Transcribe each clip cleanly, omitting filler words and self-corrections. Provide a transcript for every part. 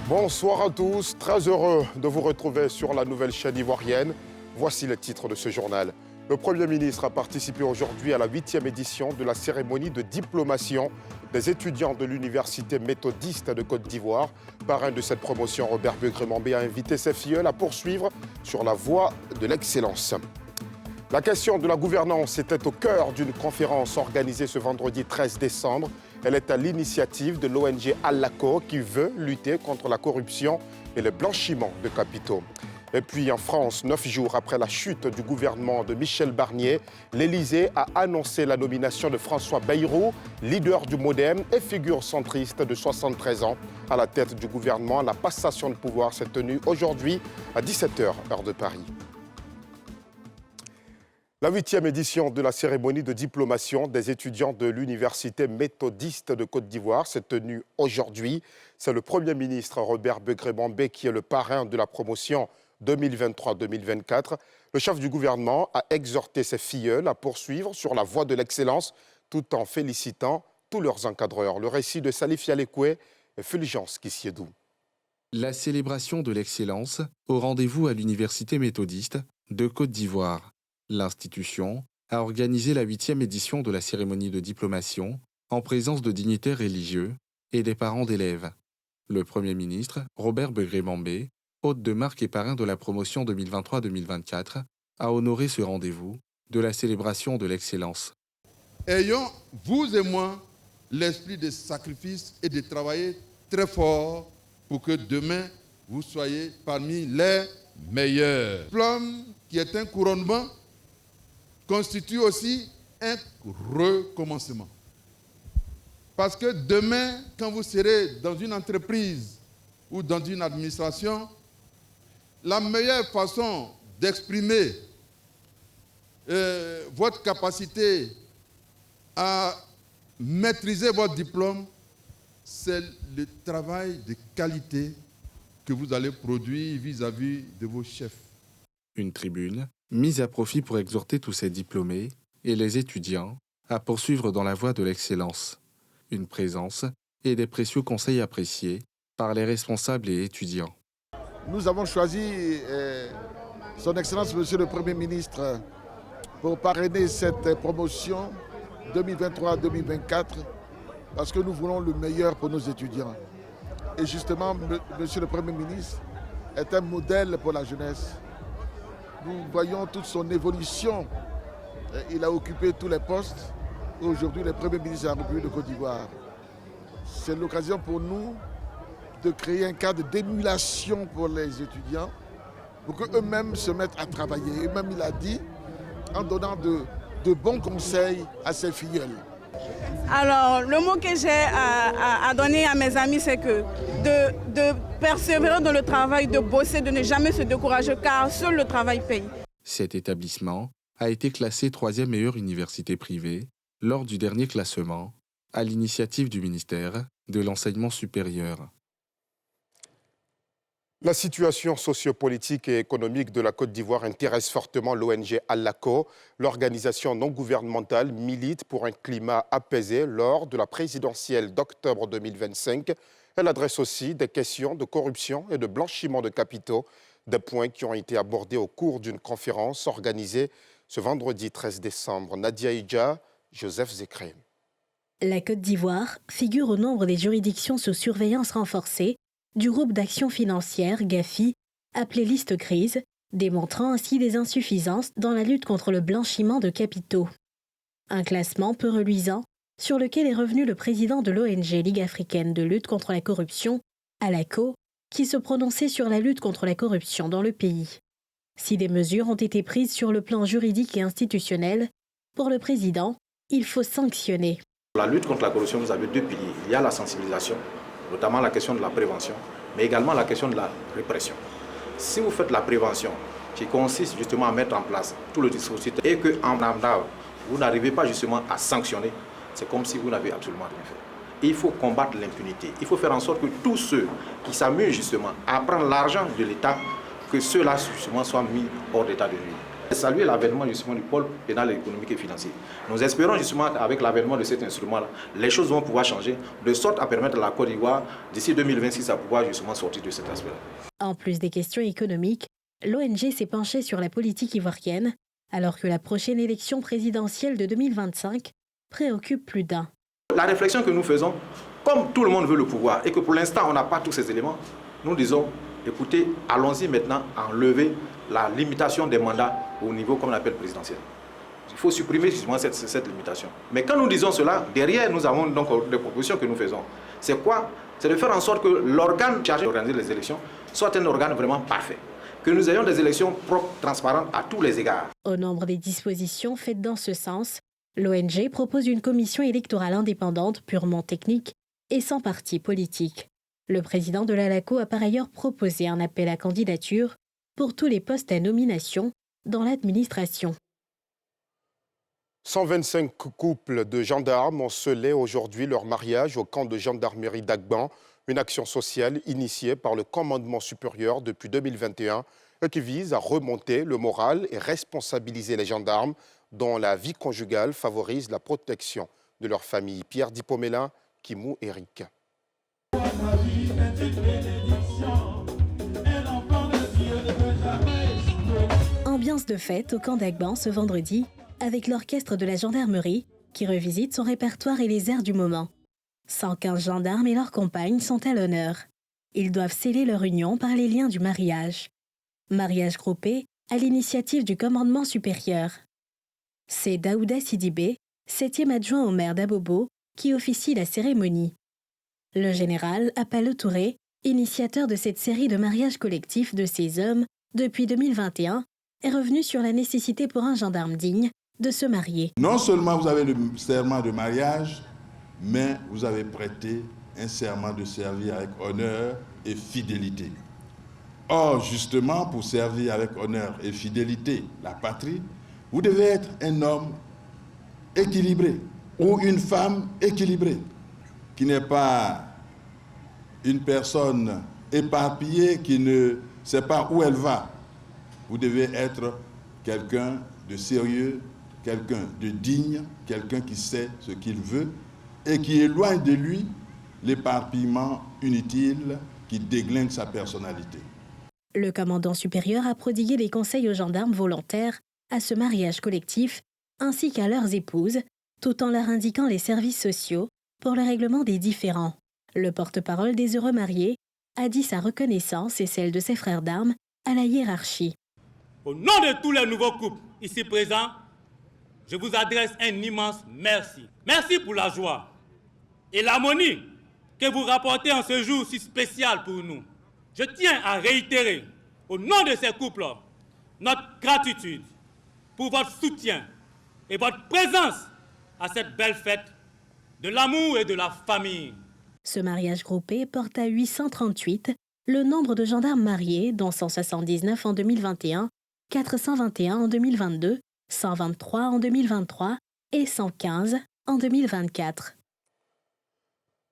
Bonsoir à tous, très heureux de vous retrouver sur la nouvelle chaîne ivoirienne. Voici les titres de ce journal. Le Premier ministre a participé aujourd'hui à la 8e édition de la cérémonie de diplomation des étudiants de l'Université méthodiste de Côte d'Ivoire. Parrain de cette promotion, Robert Begré-Mambé a invité ses filleuls à poursuivre sur la voie de l'excellence. La question de la gouvernance était au cœur d'une conférence organisée ce vendredi 13 décembre. Elle est à l'initiative de l'ONG Alaco qui veut lutter contre la corruption et le blanchiment de capitaux. Et puis en France, 9 jours après la chute du gouvernement de Michel Barnier, l'Élysée a annoncé la nomination de François Bayrou, leader du MoDem et figure centriste de 73 ans. À la tête du gouvernement, la passation de pouvoir s'est tenue aujourd'hui à 17h, heure de Paris. La 8e édition de la cérémonie de diplomation des étudiants de l'Université méthodiste de Côte d'Ivoire s'est tenue aujourd'hui. C'est le Premier ministre Robert Begré-Mambé qui est le parrain de la promotion 2023-2024. Le chef du gouvernement a exhorté ses filleuls à poursuivre sur la voie de l'excellence tout en félicitant tous leurs encadreurs. Le récit de Salif Yalekoué et Fulgence Kissiedou. La célébration de l'excellence au rendez-vous à l'Université méthodiste de Côte d'Ivoire. L'institution a organisé la 8e édition de la cérémonie de diplomation en présence de dignitaires religieux et des parents d'élèves. Le Premier ministre, Robert Begré-Mambé, hôte de marque et parrain de la promotion 2023-2024, a honoré ce rendez-vous de la célébration de l'excellence. Ayons, vous et moi, l'esprit de sacrifice et de travailler très fort pour que demain, vous soyez parmi les meilleurs. Le diplôme, qui est un couronnement, constitue aussi un recommencement. Parce que demain, quand vous serez dans une entreprise ou dans une administration, la meilleure façon d'exprimer votre capacité à maîtriser votre diplôme, c'est le travail de qualité que vous allez produire vis-à-vis de vos chefs. Une tribune mise à profit pour exhorter tous ces diplômés et les étudiants à poursuivre dans la voie de l'excellence. Une présence et des précieux conseils appréciés par les responsables et étudiants. Nous avons choisi Son Excellence Monsieur le Premier ministre pour parrainer cette promotion 2023-2024 parce que nous voulons le meilleur pour nos étudiants. Et justement, Monsieur le Premier ministre est un modèle pour la jeunesse. Nous voyons toute son évolution. Il a occupé tous les postes. Aujourd'hui, le Premier ministre de la République de Côte d'Ivoire. C'est l'occasion pour nous de créer un cadre d'émulation pour les étudiants, pour qu'eux-mêmes se mettent à travailler. Et même il a dit, en donnant de bons conseils à ses filleuls. Alors, le mot que j'ai à donner à mes amis, c'est que de persévérer dans le travail, de bosser, de ne jamais se décourager, car seul le travail paye. Cet établissement a été classé 3e meilleure université privée lors du dernier classement, à l'initiative du ministère de l'Enseignement supérieur. La situation sociopolitique et économique de la Côte d'Ivoire intéresse fortement l'ONG Alaco. L'organisation non gouvernementale milite pour un climat apaisé lors de la présidentielle d'octobre 2025. Elle adresse aussi des questions de corruption et de blanchiment de capitaux, des points qui ont été abordés au cours d'une conférence organisée ce vendredi 13 décembre. Nadia Idja, Joseph Zekré. La Côte d'Ivoire figure au nombre des juridictions sous surveillance renforcée du groupe d'action financière GAFI, appelé liste grise, démontrant ainsi des insuffisances dans la lutte contre le blanchiment de capitaux. Un classement peu reluisant sur lequel est revenu le président de l'ONG Ligue africaine de lutte contre la corruption, Alaco, qui se prononçait sur la lutte contre la corruption dans le pays. Si des mesures ont été prises sur le plan juridique et institutionnel, pour le président, il faut sanctionner. La lutte contre la corruption, vous avez deux piliers. Il y a la sensibilisation, notamment la question de la prévention, mais également la question de la répression. Si vous faites la prévention, qui consiste justement à mettre en place tout le dispositif, et qu'en amont, vous n'arrivez pas justement à sanctionner, c'est comme si vous n'avez absolument rien fait. Et il faut combattre l'impunité. Il faut faire en sorte que tous ceux qui s'amusent justement à prendre l'argent de l'État, que ceux-là justement soient mis hors d'état de nuire. Saluer l'avènement justement du pôle pénal économique et financier. Nous espérons justement qu'avec l'avènement de cet instrument-là, les choses vont pouvoir changer, de sorte à permettre à la Côte d'Ivoire, d'ici 2026, à pouvoir justement sortir de cet aspect-là. En plus des questions économiques, l'ONG s'est penchée sur la politique ivoirienne, alors que la prochaine élection présidentielle de 2025 préoccupe plus d'un. La réflexion que nous faisons, comme tout le monde veut le pouvoir et que pour l'instant on n'a pas tous ces éléments, nous disons, écoutez, allons-y maintenant à enlever la limitation des mandats au niveau, comme on appelle, présidentiel. Il faut supprimer justement cette limitation. Mais quand nous disons cela, derrière nous avons donc des propositions que nous faisons. C'est quoi? C'est de faire en sorte que l'organe chargé d'organiser les élections soit un organe vraiment parfait. Que nous ayons des élections propres, transparentes à tous les égards. Au nombre des dispositions faites dans ce sens, l'ONG propose une commission électorale indépendante, purement technique et sans parti politique. Le président de l'ALACO a par ailleurs proposé un appel à candidature pour tous les postes à nomination dans l'administration. 125 couples de gendarmes ont scellé aujourd'hui leur mariage au camp de gendarmerie d'Agban, une action sociale initiée par le commandement supérieur depuis 2021 et qui vise à remonter le moral et responsabiliser les gendarmes dont la vie conjugale favorise la protection de leur famille. Pierre Dipomela, Kimou Eric. Ambiance de fête au camp d'Agban ce vendredi avec l'orchestre de la gendarmerie qui revisite son répertoire et les airs du moment. 115 gendarmes et leurs compagnes sont à l'honneur. Ils doivent sceller leur union par les liens du mariage. Mariage groupé à l'initiative du commandement supérieur. C'est Daouda Sidibé, 7e adjoint au maire d'Abobo, qui officie la cérémonie. Le général Apalo Touré, initiateur de cette série de mariages collectifs de ces hommes depuis 2021, est revenu sur la nécessité pour un gendarme digne de se marier. Non seulement vous avez le serment de mariage, mais vous avez prêté un serment de servir avec honneur et fidélité. Or, justement, pour servir avec honneur et fidélité la patrie, vous devez être un homme équilibré ou une femme équilibrée, qui n'est pas une personne éparpillée qui ne sait pas où elle va. Vous devez être quelqu'un de sérieux, quelqu'un de digne, quelqu'un qui sait ce qu'il veut et qui éloigne de lui l'éparpillement inutile qui déglingue sa personnalité. Le commandant supérieur a prodigué des conseils aux gendarmes volontaires à ce mariage collectif ainsi qu'à leurs épouses, tout en leur indiquant les services sociaux pour le règlement des différends. Le porte-parole des heureux mariés a dit sa reconnaissance et celle de ses frères d'armes à la hiérarchie. Au nom de tous les nouveaux couples ici présents, je vous adresse un immense merci. Merci pour la joie et l'harmonie que vous rapportez en ce jour si spécial pour nous. Je tiens à réitérer, au nom de ces couples, notre gratitude pour votre soutien et votre présence à cette belle fête de l'amour et de la famille. Ce mariage groupé porte à 838 le nombre de gendarmes mariés, dont 179 en 2021, 421 en 2022, 123 en 2023 et 115 en 2024.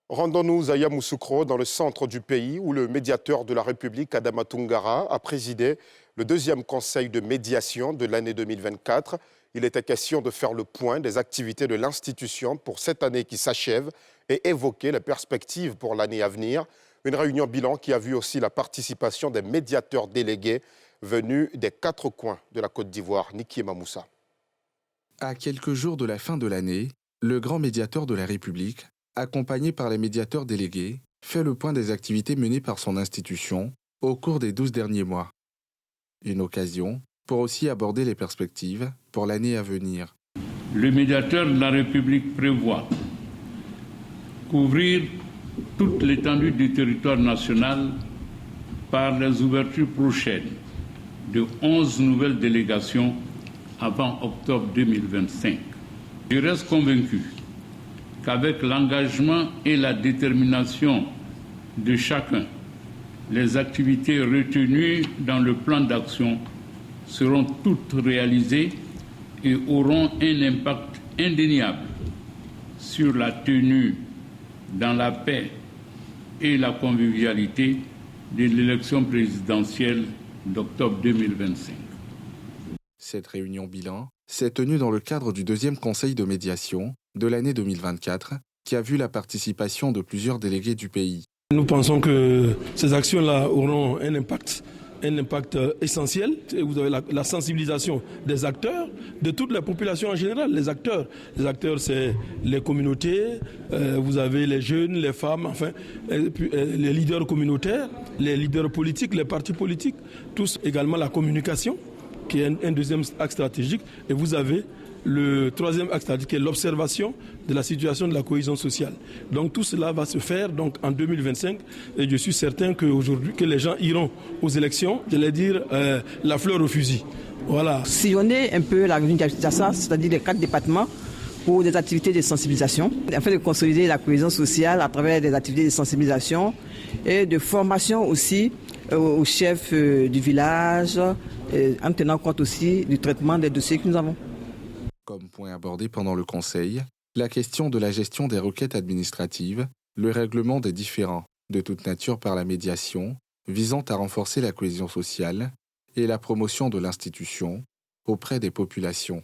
Rendons-nous à Yamoussoukro, dans le centre du pays, où le médiateur de la République, Adama Toungara, a présidé le deuxième conseil de médiation de l'année 2024. Il était question de faire le point des activités de l'institution pour cette année qui s'achève et évoquer les perspectives pour l'année à venir. Une réunion bilan qui a vu aussi la participation des médiateurs délégués venus des 4 coins de la Côte d'Ivoire. Niki Mamoussa. À quelques jours de la fin de l'année, le grand médiateur de la République, accompagné par les médiateurs délégués, fait le point des activités menées par son institution au cours des 12 derniers mois. Une occasion pour aussi aborder les perspectives pour l'année à venir. Le médiateur de la République prévoit couvrir toute l'étendue du territoire national par les ouvertures prochaines de 11 nouvelles délégations avant octobre 2025. Je reste convaincu qu'avec l'engagement et la détermination de chacun, les activités retenues dans le plan d'action seront toutes réalisées et auront un impact indéniable sur la tenue dans la paix et la convivialité de l'élection présidentielle d'octobre 2025. Cette réunion bilan s'est tenue dans le cadre du deuxième conseil de médiation de l'année 2024, qui a vu la participation de plusieurs délégués du pays. Nous pensons que ces actions-là auront un impact essentiel. Vous avez la sensibilisation des acteurs, de toute la population en général. Les acteurs, c'est les communautés, vous avez les jeunes, les femmes, enfin, les leaders communautaires, les leaders politiques, les partis politiques, tous également la communication, qui est un deuxième axe stratégique. Et vous avez le troisième axe stratégique, qui est l'observation de la situation de la cohésion sociale. Donc tout cela va se faire donc, en 2025 et je suis certain qu'aujourd'hui, que les gens iront aux élections, j'allais dire la fleur au fusil. Voilà. Sillonner un peu la région d'Assas, c'est-à-dire les 4 départements, pour des activités de sensibilisation, afin de consolider la cohésion sociale à travers des activités de sensibilisation et de formation aussi aux chefs du village, en tenant compte aussi du traitement des dossiers que nous avons. Comme point abordé pendant le Conseil, la question de la gestion des requêtes administratives, le règlement des différends de toute nature par la médiation, visant à renforcer la cohésion sociale et la promotion de l'institution auprès des populations.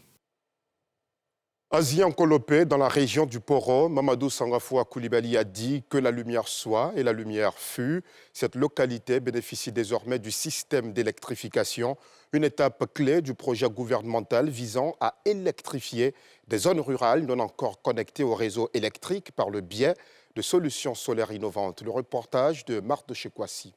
À Ziankolopé, dans la région du Poro, Mamadou Sangafoua Koulibaly a dit que la lumière soit et la lumière fut. Cette localité bénéficie désormais du système d'électrification, une étape clé du projet gouvernemental visant à électrifier des zones rurales non encore connectées au réseau électrique par le biais de solutions solaires innovantes. Le reportage de Marthe Chekwasi.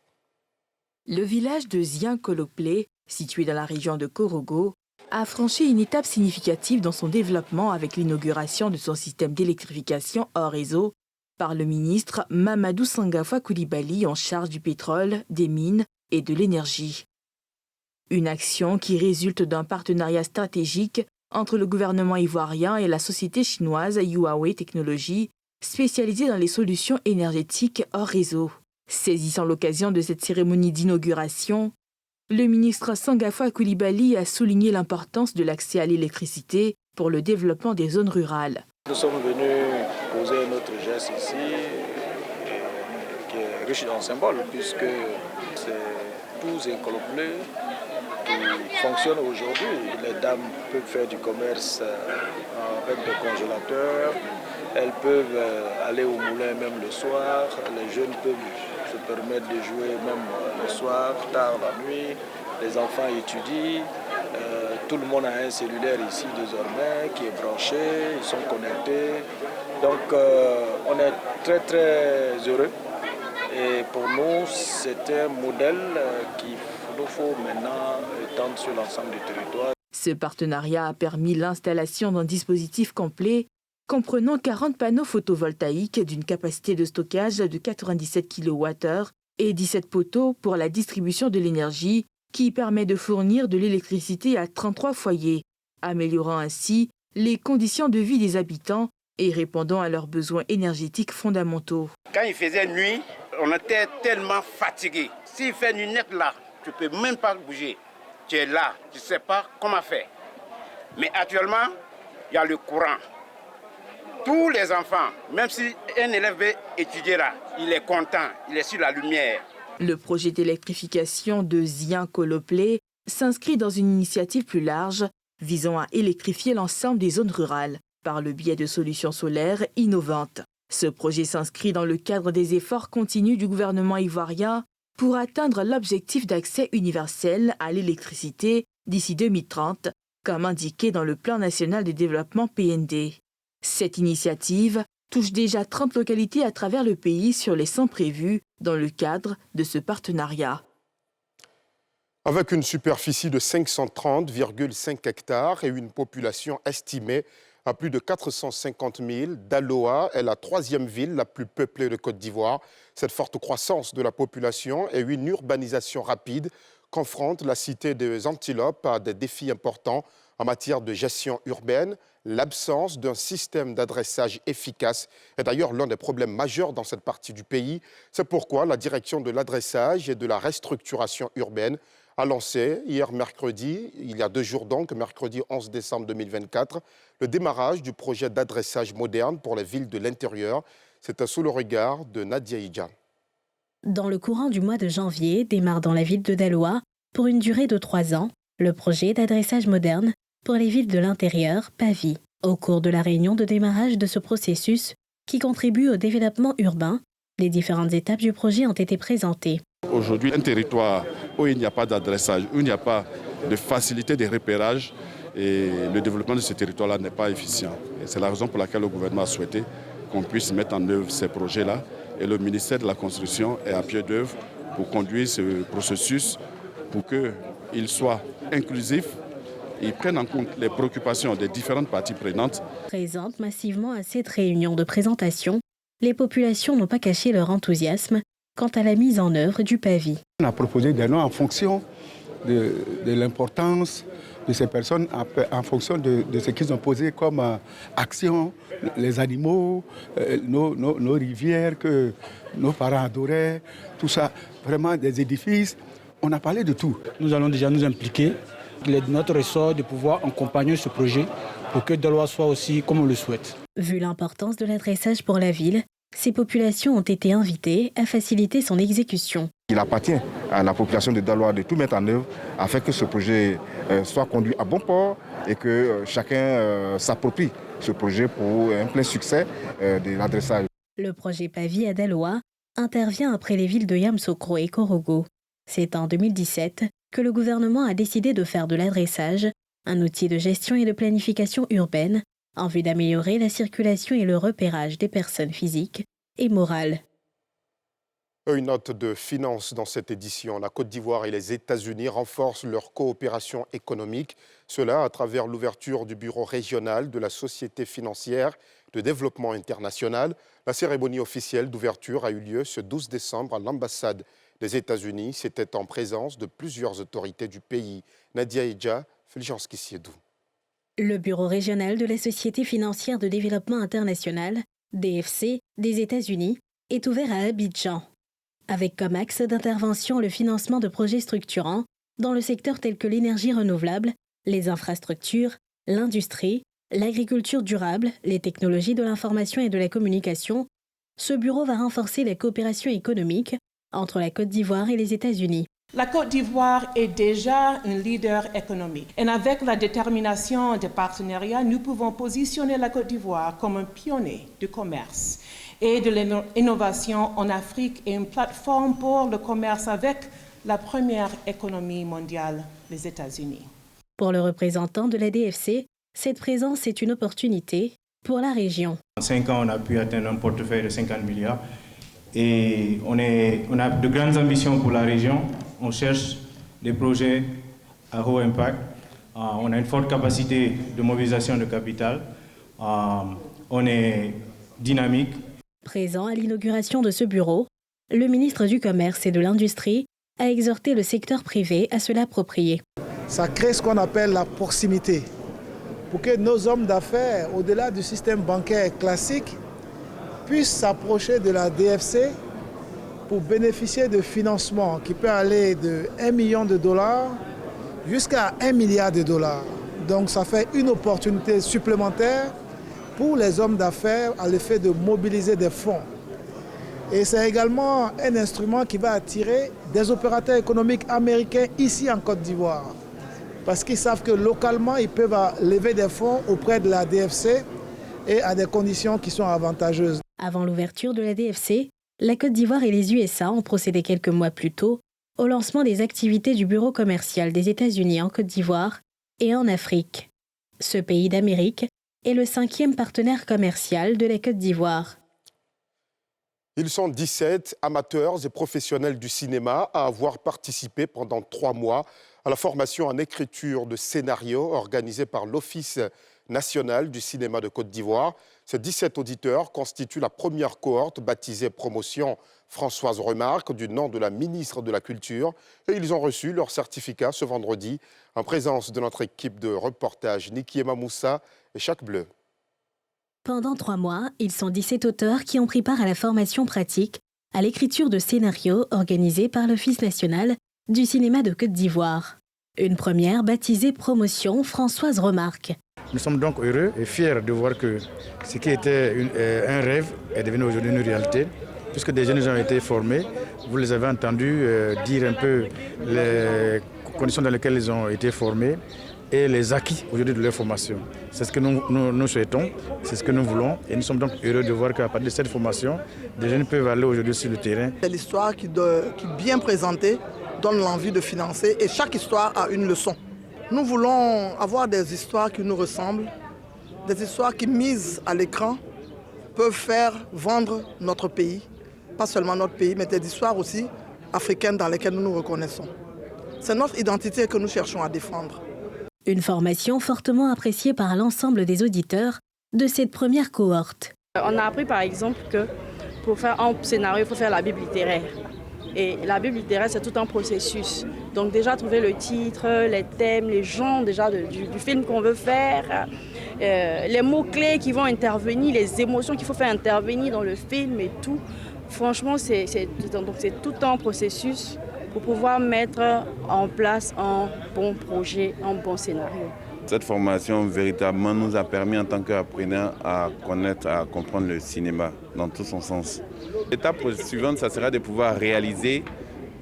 Le village de Ziankolopé, situé dans la région de Korogo, a franchi une étape significative dans son développement avec l'inauguration de son système d'électrification hors réseau par le ministre Mamadou Sangafoua Koulibaly en charge du pétrole, des mines et de l'énergie. Une action qui résulte d'un partenariat stratégique entre le gouvernement ivoirien et la société chinoise Huawei Technologies, spécialisée dans les solutions énergétiques hors réseau. Saisissant l'occasion de cette cérémonie d'inauguration, le ministre Sangafoua Koulibaly a souligné l'importance de l'accès à l'électricité pour le développement des zones rurales. Nous sommes venus poser notre geste ici, qui est riche en symboles, puisque c'est tout Ziankolopé qui fonctionne aujourd'hui. Les dames peuvent faire du commerce avec des congélateurs, elles peuvent aller au moulin même le soir, les jeunes peuvent se permettre de jouer même le soir, tard la nuit, les enfants étudient, tout le monde a un cellulaire ici désormais qui est branché, ils sont connectés. Donc on est très très heureux et pour nous c'est un modèle qu'il nous faut maintenant étendre sur l'ensemble du territoire. Ce partenariat a permis l'installation d'un dispositif complet comprenant 40 panneaux photovoltaïques d'une capacité de stockage de 97 kWh et 17 poteaux pour la distribution de l'énergie qui permet de fournir de l'électricité à 33 foyers, améliorant ainsi les conditions de vie des habitants et répondant à leurs besoins énergétiques fondamentaux. Quand il faisait nuit, on était tellement fatigués. S'il fait nuit nette là, tu ne peux même pas bouger. Tu es là, tu ne sais pas comment faire. Mais actuellement, il y a le courant. Tous les enfants, même si un élève veut étudier là, il est content, il est sur la lumière. Le projet d'électrification de Ziankolopé s'inscrit dans une initiative plus large visant à électrifier l'ensemble des zones rurales par le biais de solutions solaires innovantes. Ce projet s'inscrit dans le cadre des efforts continus du gouvernement ivoirien pour atteindre l'objectif d'accès universel à l'électricité d'ici 2030, comme indiqué dans le Plan national de développement PND. Cette initiative touche déjà 30 localités à travers le pays sur les 100 prévues dans le cadre de ce partenariat. Avec une superficie de 530,5 hectares et une population estimée à plus de 450 000, Daloa est la troisième ville la plus peuplée de Côte d'Ivoire. Cette forte croissance de la population et une urbanisation rapide confrontent la cité des Antilopes à des défis importants en matière de gestion urbaine. L'absence d'un système d'adressage efficace est d'ailleurs l'un des problèmes majeurs dans cette partie du pays. C'est pourquoi la direction de l'adressage et de la restructuration urbaine a lancé hier mercredi, il y a 2 jours donc, mercredi 11 décembre 2024, le démarrage du projet d'adressage moderne pour les villes de l'intérieur. C'était sous le regard de Nadia Idja. Dans le courant du mois de janvier, démarre dans la ville de Daloa, pour une durée de 3 ans, le projet d'adressage moderne pour les villes de l'intérieur, PAVI. Au cours de la réunion de démarrage de ce processus, qui contribue au développement urbain, les différentes étapes du projet ont été présentées. Aujourd'hui, un territoire où il n'y a pas d'adressage, où il n'y a pas de facilité de repérage, et le développement de ce territoire-là n'est pas efficient. Et c'est la raison pour laquelle le gouvernement a souhaité qu'on puisse mettre en œuvre ces projets-là. Et le ministère de la Construction est à pied d'œuvre pour conduire ce processus pour qu'il soit inclusif et prenne en compte les préoccupations des différentes parties prenantes. Présentes massivement à cette réunion de présentation, les populations n'ont pas caché leur enthousiasme quant à la mise en œuvre du PAVI. On a proposé des noms en fonction de l'importance de ces personnes, en fonction de ce qu'ils ont posé comme action, les animaux, nos rivières que nos parents adoraient, tout ça, vraiment des édifices. On a parlé de tout. Nous allons déjà nous impliquer. Il est de notre ressort de pouvoir accompagner ce projet pour que Daloa soit aussi comme on le souhaite. Vu l'importance de l'adressage pour la ville, ces populations ont été invitées à faciliter son exécution. Il appartient à la population de Daloa de tout mettre en œuvre afin que ce projet soit conduit à bon port et que chacun s'approprie ce projet pour un plein succès de l'adressage. Le projet PAVI à Daloa intervient après les villes de Yamoussoukro et Korogo. C'est en 2017 que le gouvernement a décidé de faire de l'adressage un outil de gestion et de planification urbaine en vue d'améliorer la circulation et le repérage des personnes physiques et morales. Une note de finance dans cette édition. La Côte d'Ivoire et les États-Unis renforcent leur coopération économique. Cela à travers l'ouverture du bureau régional de la Société financière de développement international. La cérémonie officielle d'ouverture a eu lieu ce 12 décembre à l'ambassade des États-Unis. C'était en présence de plusieurs autorités du pays. Nadia Edja, Fulgence Kissiedou. Le bureau régional de la Société financière de développement international, DFC, des États-Unis, est ouvert à Abidjan, avec comme axe d'intervention le financement de projets structurants dans le secteur tel que l'énergie renouvelable, les infrastructures, l'industrie, l'agriculture durable, les technologies de l'information et de la communication. Ce bureau va renforcer la coopération économique entre la Côte d'Ivoire et les États-Unis. La Côte d'Ivoire est déjà un leader économique. Et avec la détermination des partenariats, nous pouvons positionner la Côte d'Ivoire comme un pionnier du commerce et de l'innovation en Afrique et une plateforme pour le commerce avec la première économie mondiale, les États-Unis. Pour le représentant de la DFC, cette présence est une opportunité pour la région. En 5 ans, on a pu atteindre un portefeuille de 50 milliards et on a de grandes ambitions pour la région. On cherche des projets à haut impact. On a une forte capacité de mobilisation de capital. On est dynamique. Présent à l'inauguration de ce bureau, le ministre du Commerce et de l'Industrie a exhorté le secteur privé à se l'approprier. Ça crée ce qu'on appelle la proximité. Pour que nos hommes d'affaires, au-delà du système bancaire classique, puissent s'approcher de la DFC pour bénéficier de financements qui peuvent aller de 1 million de dollars jusqu'à 1 milliard de dollars. Donc ça fait une opportunité supplémentaire pour les hommes d'affaires à l'effet de mobiliser des fonds. Et c'est également un instrument qui va attirer des opérateurs économiques américains ici en Côte d'Ivoire. Parce qu'ils savent que localement, ils peuvent lever des fonds auprès de la DFC et à des conditions qui sont avantageuses. Avant l'ouverture de la DFC, la Côte d'Ivoire et les USA ont procédé quelques mois plus tôt au lancement des activités du bureau commercial des États-Unis en Côte d'Ivoire et en Afrique. Ce pays d'Amérique est le 5e partenaire commercial de la Côte d'Ivoire. Ils sont 17 amateurs et professionnels du cinéma à avoir participé pendant 3 mois à la formation en écriture de scénario organisée par l'Office national du cinéma de Côte d'Ivoire. Ces 17 auditeurs constituent la première cohorte baptisée Promotion Françoise Remarque du nom de la ministre de la Culture et ils ont reçu leur certificat ce vendredi en présence de notre équipe de reportage Niki Moussa et Chaque Bleu. Pendant 3 mois, ils sont 17 auteurs qui ont pris part à la formation pratique à l'écriture de scénarios organisée par l'Office national du cinéma de Côte d'Ivoire. Une première baptisée Promotion Françoise Remarque. Nous sommes donc heureux et fiers de voir que ce qui était un rêve est devenu aujourd'hui une réalité. puisque des jeunes ont été formés. Vous les avez entendus dire un peu les conditions dans lesquelles ils ont été formés et les acquis aujourd'hui de leur formation. C'est ce que nous souhaitons, c'est ce que nous voulons et nous sommes donc heureux de voir qu'à partir de cette formation, des jeunes peuvent aller aujourd'hui sur le terrain. C'est l'histoire qui bien présentée donne l'envie de financer et chaque histoire a une leçon. Nous voulons avoir des histoires qui nous ressemblent, des histoires qui, mises à l'écran, peuvent faire vendre notre pays, pas seulement notre pays, mais des histoires aussi africaines dans lesquelles nous nous reconnaissons. C'est notre identité que nous cherchons à défendre. Une formation fortement appréciée par l'ensemble des auditeurs de cette première cohorte. On a appris par exemple que pour faire un scénario, il faut faire la Bible littéraire. Et la Bible littéraire, c'est tout un processus. Donc déjà trouver le titre, les thèmes, les genres déjà du film qu'on veut faire, les mots-clés qui vont intervenir, les émotions qu'il faut faire intervenir dans le film et tout. Franchement, c'est tout un processus pour pouvoir mettre en place un bon projet, un bon scénario. Cette formation véritablement nous a permis en tant qu'apprenants à connaître, à comprendre le cinéma dans tout son sens. L'étape suivante, ça sera de pouvoir réaliser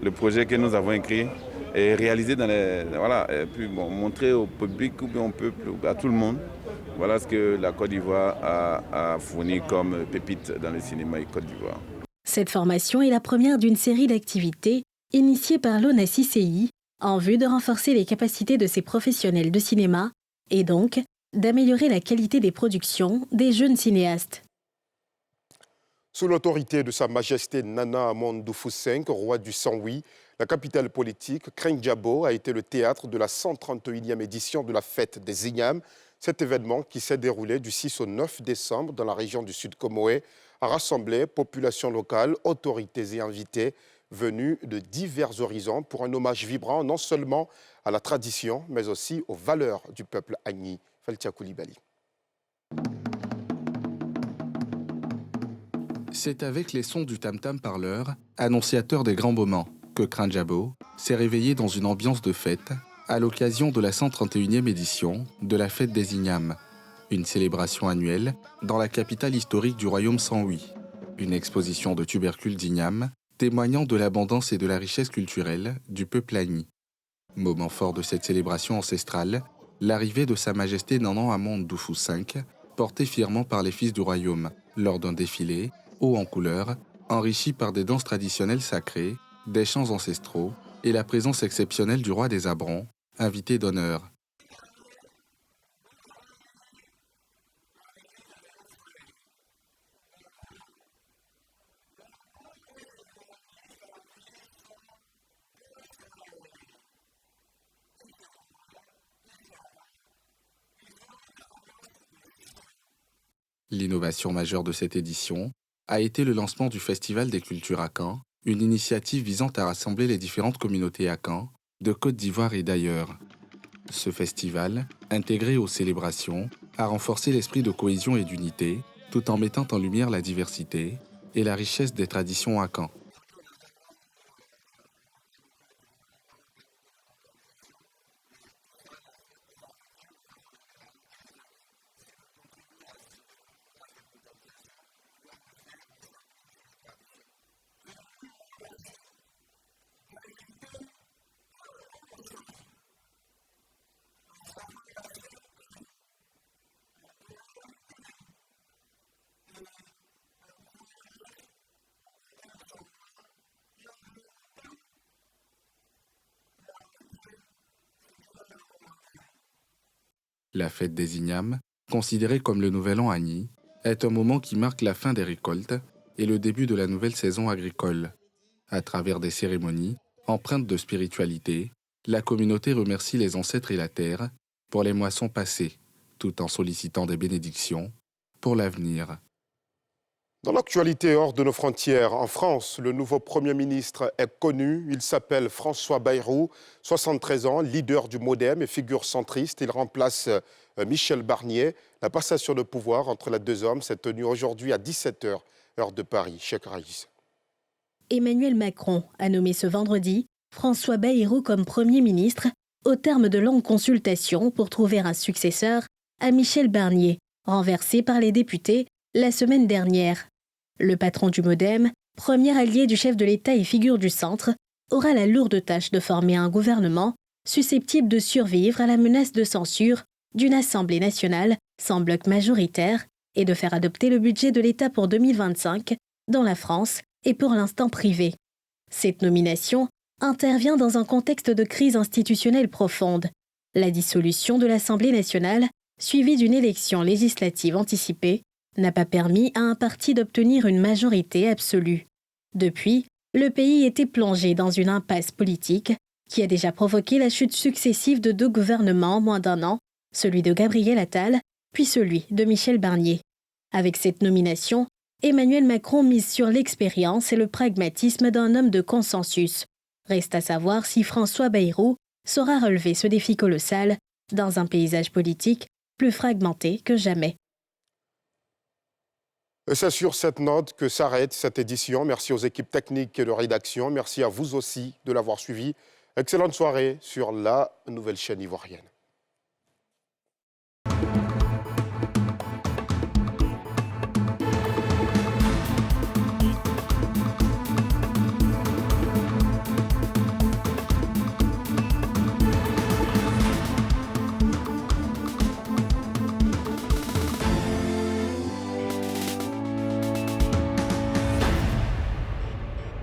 le projet que nous avons écrit et réaliser dans et puis montrer au public ou bien au peuple, à tout le monde, voilà ce que la Côte d'Ivoire a fourni comme pépite dans le cinéma et Côte d'Ivoire. Cette formation est la première d'une série d'activités initiées par l'ONACICI en vue de renforcer les capacités de ces professionnels de cinéma et donc d'améliorer la qualité des productions des jeunes cinéastes. Sous l'autorité de Sa Majesté Nana Amandoufou V, roi du Saint-Louis, la capitale politique, Kreng-Diabo, a été le théâtre de la 131e édition de la fête des Ignames. Cet événement, qui s'est déroulé du 6 au 9 décembre dans la région du Sud Comoé, a rassemblé population locale, autorités et invités venus de divers horizons pour un hommage vibrant non seulement à la tradition, mais aussi aux valeurs du peuple Agni. Faltia Koulibaly. C'est avec les sons du tam-tam parleur, annonciateur des grands moments, que Kreng-Diabo s'est réveillé dans une ambiance de fête à l'occasion de la 131e édition de la fête des Ignames, une célébration annuelle dans la capitale historique du royaume Saint-Louis, une exposition de tubercules d'Igname témoignant de l'abondance et de la richesse culturelle du peuple Agni. Moment fort de cette célébration ancestrale, l'arrivée de Sa Majesté Nana Amandoufou V, portée fièrement par les fils du royaume, lors d'un défilé, haut en couleur, enrichi par des danses traditionnelles sacrées, des chants ancestraux et la présence exceptionnelle du roi des Abrons, invité d'honneur. L'innovation majeure de cette édition a été le lancement du Festival des cultures à Caen, une initiative visant à rassembler les différentes communautés à Caen, de Côte d'Ivoire et d'ailleurs. Ce festival, intégré aux célébrations, a renforcé l'esprit de cohésion et d'unité, tout en mettant en lumière la diversité et la richesse des traditions à Caen. La fête des Ignames, considérée comme le Nouvel An Agni, est un moment qui marque la fin des récoltes et le début de la nouvelle saison agricole. À travers des cérémonies, empreintes de spiritualité, la communauté remercie les ancêtres et la terre pour les moissons passées, tout en sollicitant des bénédictions pour l'avenir. Dans l'actualité hors de nos frontières, en France, le nouveau Premier ministre est connu. Il s'appelle François Bayrou, 73 ans, leader du MoDem et figure centriste. Il remplace Michel Barnier. La passation de pouvoir entre les deux hommes s'est tenue aujourd'hui à 17h, heure de Paris. Cheikh Raïs. Emmanuel Macron a nommé ce vendredi François Bayrou comme Premier ministre au terme de longues consultations pour trouver un successeur à Michel Barnier, renversé par les députés la semaine dernière. Le patron du MoDem premier allié du chef de l'État et figure du centre, aura la lourde tâche de former un gouvernement susceptible de survivre à la menace de censure d'une Assemblée nationale sans bloc majoritaire et de faire adopter le budget de l'État pour 2025 dans la France et pour l'instant privé. Cette nomination intervient dans un contexte de crise institutionnelle profonde. La dissolution de l'Assemblée nationale, suivie d'une élection législative anticipée, n'a pas permis à un parti d'obtenir une majorité absolue. Depuis, le pays était plongé dans une impasse politique qui a déjà provoqué la chute successive de 2 gouvernements en moins d'1 an, celui de Gabriel Attal, puis celui de Michel Barnier. Avec cette nomination, Emmanuel Macron mise sur l'expérience et le pragmatisme d'un homme de consensus. Reste à savoir si François Bayrou saura relever ce défi colossal dans un paysage politique plus fragmenté que jamais. C'est sur cette note que s'arrête cette édition. Merci aux équipes techniques et de rédaction. Merci à vous aussi de l'avoir suivi. Excellente soirée sur la nouvelle chaîne ivoirienne.